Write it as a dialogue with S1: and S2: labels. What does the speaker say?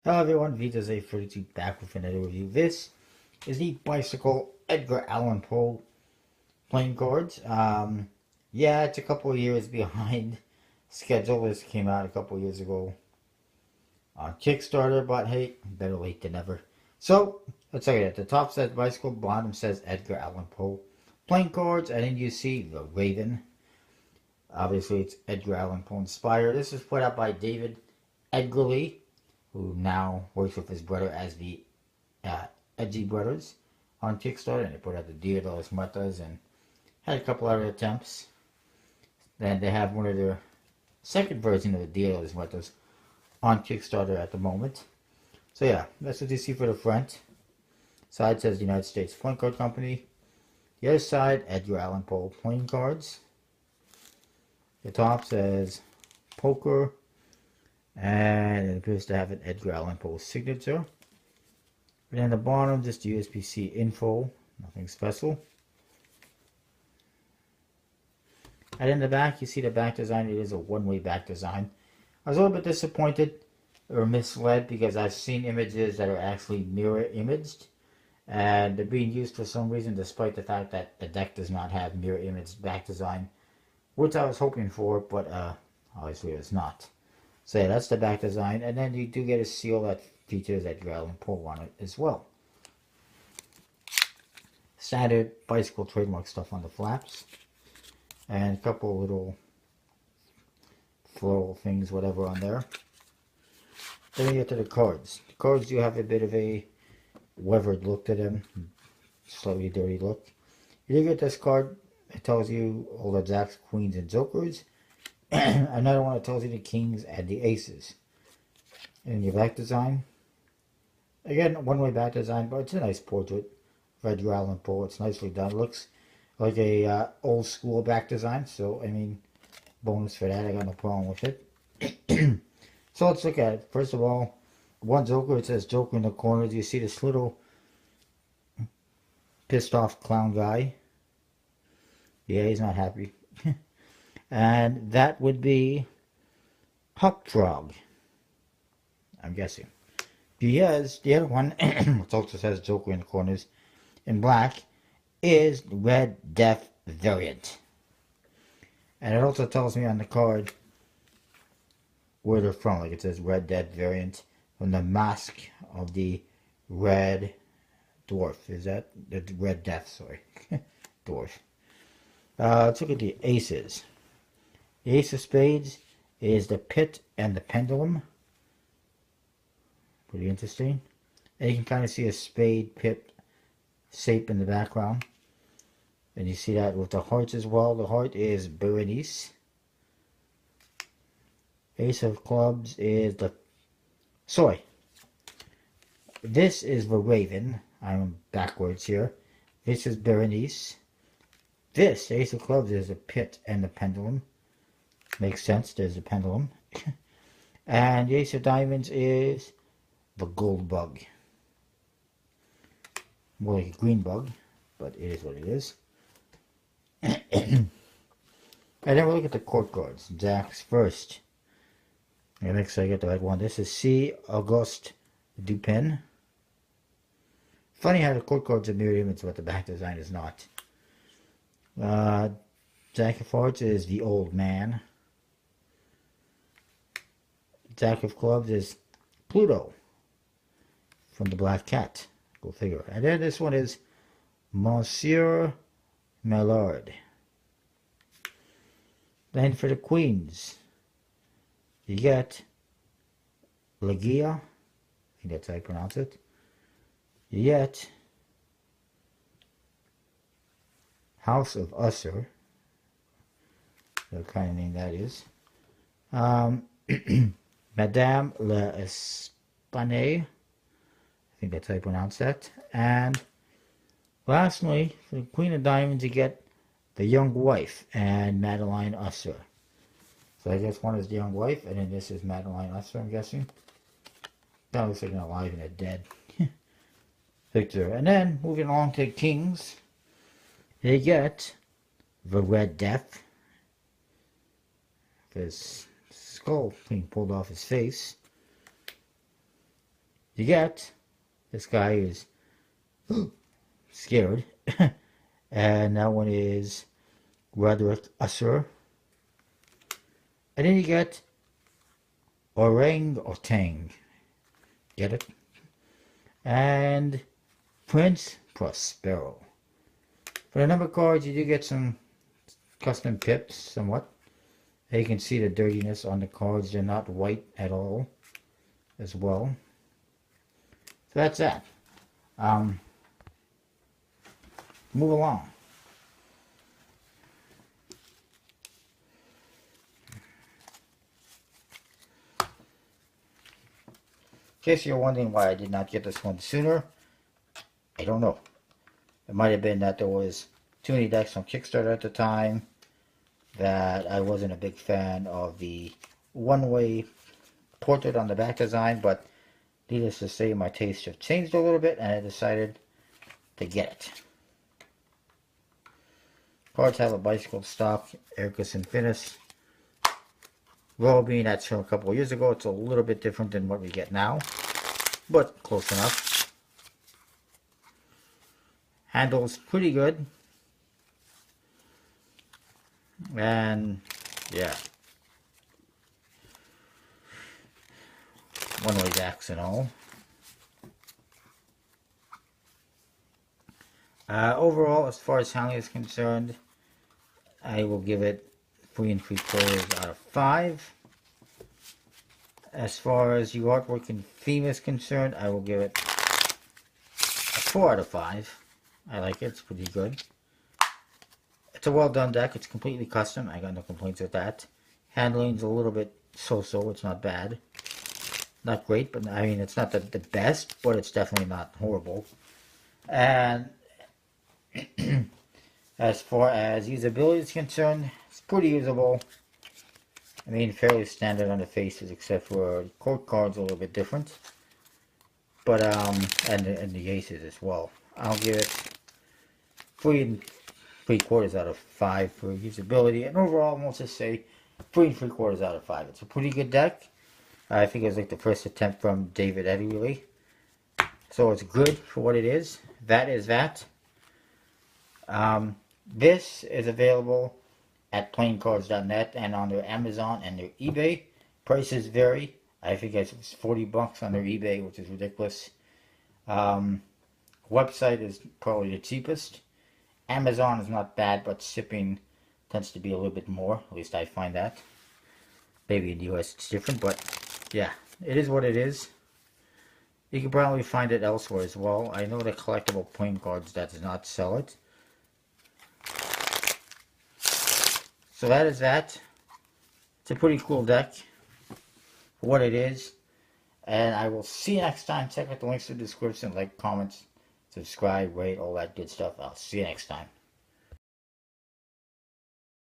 S1: Hello everyone, Vita's A42 back with another review. This is the Bicycle Edgar Allan Poe playing cards. Yeah, it's a couple of years behind schedule. This came out a couple of years ago on Kickstarter, but hey, better late than never. So, let's look at it. The top says Bicycle, bottom says Edgar Allan Poe playing cards, and then you see the Raven. Obviously, it's Edgar Allan Poe inspired. This is put out by David Edgerly, who now works with his brother as the Edgy Brothers on Kickstarter, and they put out the Dia de los Muertos and had a couple other attempts. Then they have one of their second version of the Dia de los Muertos on Kickstarter at the moment. So yeah, that's what you see for the front. Side says United States Playing Card Company. The other side, Edgar Allan Poe playing cards. The top says Poker, and it appears to have an Edgar Allan Poe signature. And then the bottom, just USB-C info, nothing special. And in the back, you see the back design. It is a one-way back design. I was a little bit disappointed or misled because I've seen images that are actually mirror imaged, and they're being used for some reason, despite the fact that the deck does not have mirror image back design, which I was hoping for, but obviously it's not. So yeah, that's the back design, and then you do get a seal that features Edgar Allan Poe on it as well. Standard Bicycle trademark stuff on the flaps, and a couple little floral things, whatever, on there. Then we get to the cards. The cards do have a bit of a weathered look to them, slightly dirty look. You do get this card. It tells you all the jacks, queens, and jokers. Another one that tells you the kings and the aces. And your back design, again, one-way back design, but it's a nice portrait of Edgar Allan Poe. It's nicely done. Looks like a old school back design. So I mean, bonus for that. I got no problem with it. So let's look at it. First of all, one joker. It says Joker in the corner. You see this little pissed off clown guy. Yeah, he's not happy. And that would be Puck Frog, I'm guessing. Because the other one, which also says Joker in the corners in black, is Red Death variant. And it also tells me on the card where they're from. Like it says Red Death variant from the mask of the Red Dwarf. Is that the Red Death? Sorry, Dwarf. Let's look at the aces. The ace of spades is the pit and the pendulum. Pretty interesting. And you can kind of see a spade pit shape in the background. And you see that with the hearts as well. The heart is Berenice. Ace of clubs is the... Sorry. This is the Raven. I'm backwards here. This is Berenice. This, Ace of clubs, is the pit and the pendulum. Makes sense, there's a pendulum. And the Ace of diamonds is the gold bug. More like a green bug, but it is what it is. And then we'll look at the court cards. Jacks first. And make sure I get the right one. This is C. Auguste Dupin. Funny how the court cards are mirror image, but the back design is not. Jack of hearts is the old man. Jack of clubs is Pluto from the Black Cat. Go figure. And then this one is Monsieur Mallard. Then for the queens, you get Legia. I think that's how you pronounce it. You get House of Usher. What kind of name that is. Madame l'Espanne. I think that's how you pronounce that. And lastly, for the Queen of Diamonds, you get the Young Wife and Madeline Usher. So I guess one is the Young Wife, and then this is Madeline Usher, I'm guessing. That looks like an alive and a dead picture. And then, moving along to Kings, they get the Red Death. His skull being pulled off his face. you get, this guy is scared. And that one is Roderick Usher. And then you get Orang Otang. Get it? And Prince Prospero. For the number cards, you do get some custom pips, somewhat. You can see the dirtiness on the cards. They're not white at all, as well. So that's that. Move along. In case you're wondering why I did not get this one sooner, I don't know. It might have been that there was too many decks on Kickstarter at the time, that I wasn't a big fan of the one-way portrait on the back design, but needless to say, my tastes have changed a little bit, and I decided to get it. Cards have a bicycle stock, Ericus Infinis. Well, being that's from a couple of years ago, it's a little bit different than what we get now, but close enough. Handle's pretty good. And, yeah. One-way backs and all. Overall, as far as handling is concerned, I will give it 3 3/4 out of 5. As far as the artwork and theme is concerned, I will give it a 4 out of 5. I like it, it's pretty good. It's a well done deck, it's completely custom, I got no complaints with that. Handling's a little bit so-so, it's not bad. Not great, but I mean, it's not the best, but it's definitely not horrible. And as far as usability is concerned, it's pretty usable. I mean, fairly standard on the faces, except for the court cards a little bit different. But, and the aces as well. I'll give it 3 3/4 out of 5 for usability. And overall, I'll just say 3 3/4 out of 5. It's a pretty good deck. I think it was like the first attempt from David Edgerly. So it's good for what it is. That is that. This is available at playingcards.net and on their Amazon and their eBay. Prices vary. I think it's $40 on their eBay, which is ridiculous. Website is probably the cheapest. Amazon is not bad, but shipping tends to be a little bit more. At least I find that. Maybe in the US it's different, but yeah, it is what it is. You can probably find it elsewhere as well. I know the collectible playing cards that does not sell it. So that is that. It's a pretty cool deck for what it is. And I will see you next time. Check out the links in the description, like, comments, subscribe, rate, all that good stuff. I'll see you next time.